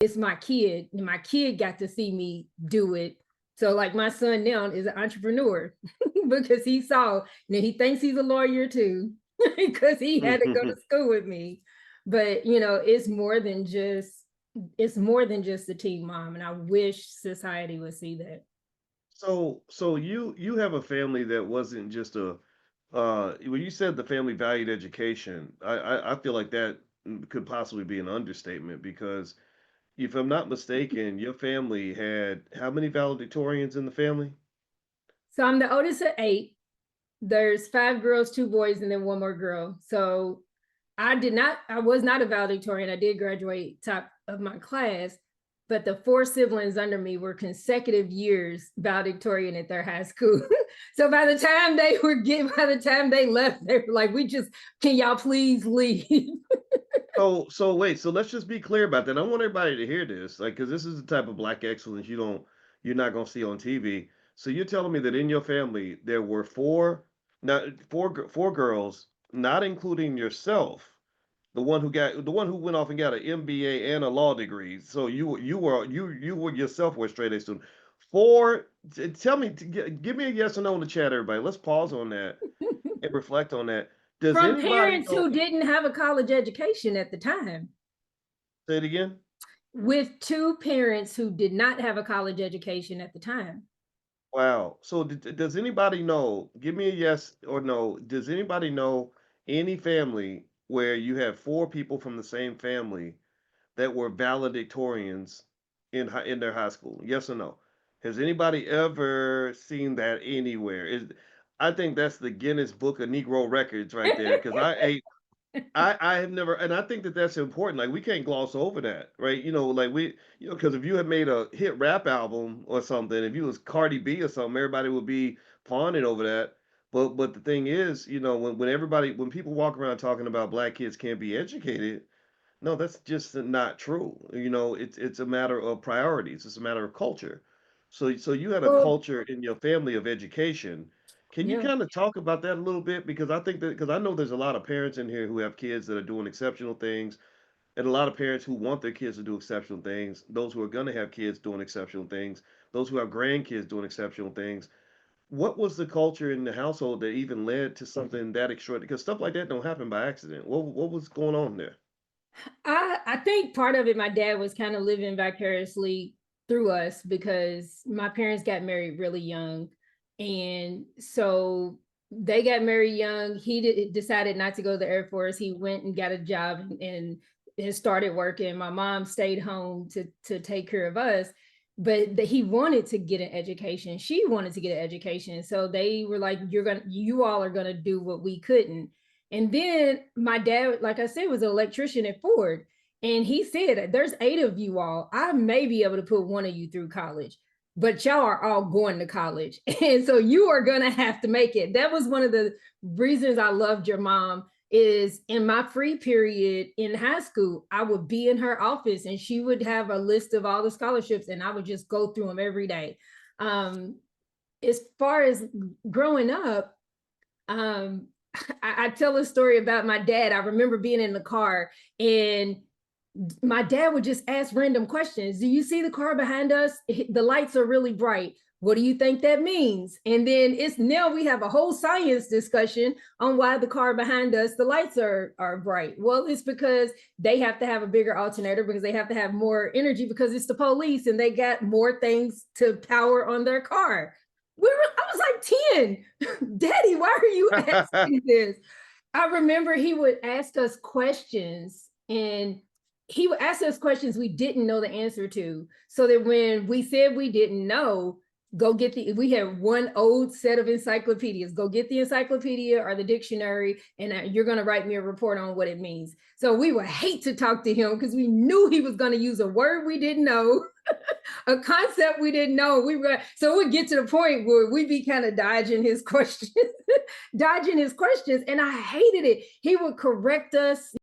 it's my kid, and my kid got to see me do it. So like my son now is an entrepreneur because he saw, he thinks he's a lawyer too, because he had to go to school with me. But it's more than just a teen mom. And I wish society would see that. So you have a family that wasn't just a when you said the family valued education, I feel like that could possibly be an understatement because if I'm not mistaken, your family had how many valedictorians in the family? So I'm the oldest of eight. There's five girls, two boys, and then one more girl. So I was not a valedictorian. I did graduate top of my class, but the four siblings under me were consecutive years valedictorian at their high school. So by the time they left, they were like, can y'all please leave? So wait, so let's just be clear about that. I want everybody to hear this, like, because this is the type of black excellence you're not gonna see on TV. So you're telling me that in your family there were not four girls, not including yourself, the one who went off and got an MBA and a law degree. So you were yourself were a straight A student. Tell me, give me a yes or no in the chat, everybody. Let's pause on that and reflect on that. Does From anybody parents know? who didn't have a college education at the time. Say it again. With two parents who did not have a college education at the time. Wow. So does anybody know? Give me a yes or no. Does anybody know any family where you have four people from the same family that were valedictorians in their high school? Yes or no? Has anybody ever seen that anywhere? I think that's the Guinness Book of Negro Records right there because I have never, and I think that that's important. Like we can't gloss over that, right? Like because if you had made a hit rap album or something, if you was Cardi B or something, everybody would be fawning over that. But the thing is, when people walk around talking about black kids can't be educated, no, that's just not true. It's a matter of priorities. It's a matter of culture. So you had a Well, culture in your family of education. Can you yeah. kind of talk about that a little bit? Because I know there's a lot of parents in here who have kids that are doing exceptional things, and a lot of parents who want their kids to do exceptional things, those who are going to have kids doing exceptional things, those who have grandkids doing exceptional things. What was the culture in the household that even led to something that extraordinary? Because stuff like that don't happen by accident. What was going on there? I think part of it, my dad was kind of living vicariously through us because my parents got married really young. And so they got married young. Decided not to go to the Air Force. He went and got a job and started working. My mom stayed home to take care of us. But he wanted to get an education. She wanted to get an education. So they were like, you all are gonna do what we couldn't. And then my dad, like I said, was an electrician at Ford. And he said, there's eight of you all. I may be able to put one of you through college, but y'all are all going to college. And so you are going to have to make it. That was one of the reasons I loved your mom is in my free period in high school, I would be in her office and she would have a list of all the scholarships and I would just go through them every day. As far as growing up, um, I tell a story about my dad. I remember being in the car and my dad would just ask random questions. Do you see the car behind us? The lights are really bright. What do you think that means? And then now we have a whole science discussion on why the car behind us, the lights are bright. Well, it's because they have to have a bigger alternator because they have to have more energy because it's the police and they got more things to power on their car. I was like 10. Daddy, why are you asking this? I remember he would ask us questions and he would ask us questions we didn't know the answer to. So that when we said we didn't know, we had one old set of encyclopedias. Go get the encyclopedia or the dictionary, and you're going to write me a report on what it means. So we would hate to talk to him because we knew he was going to use a word we didn't know, a concept we didn't know. So we'd get to the point where we'd be kind of dodging his questions, and I hated it. He would correct us.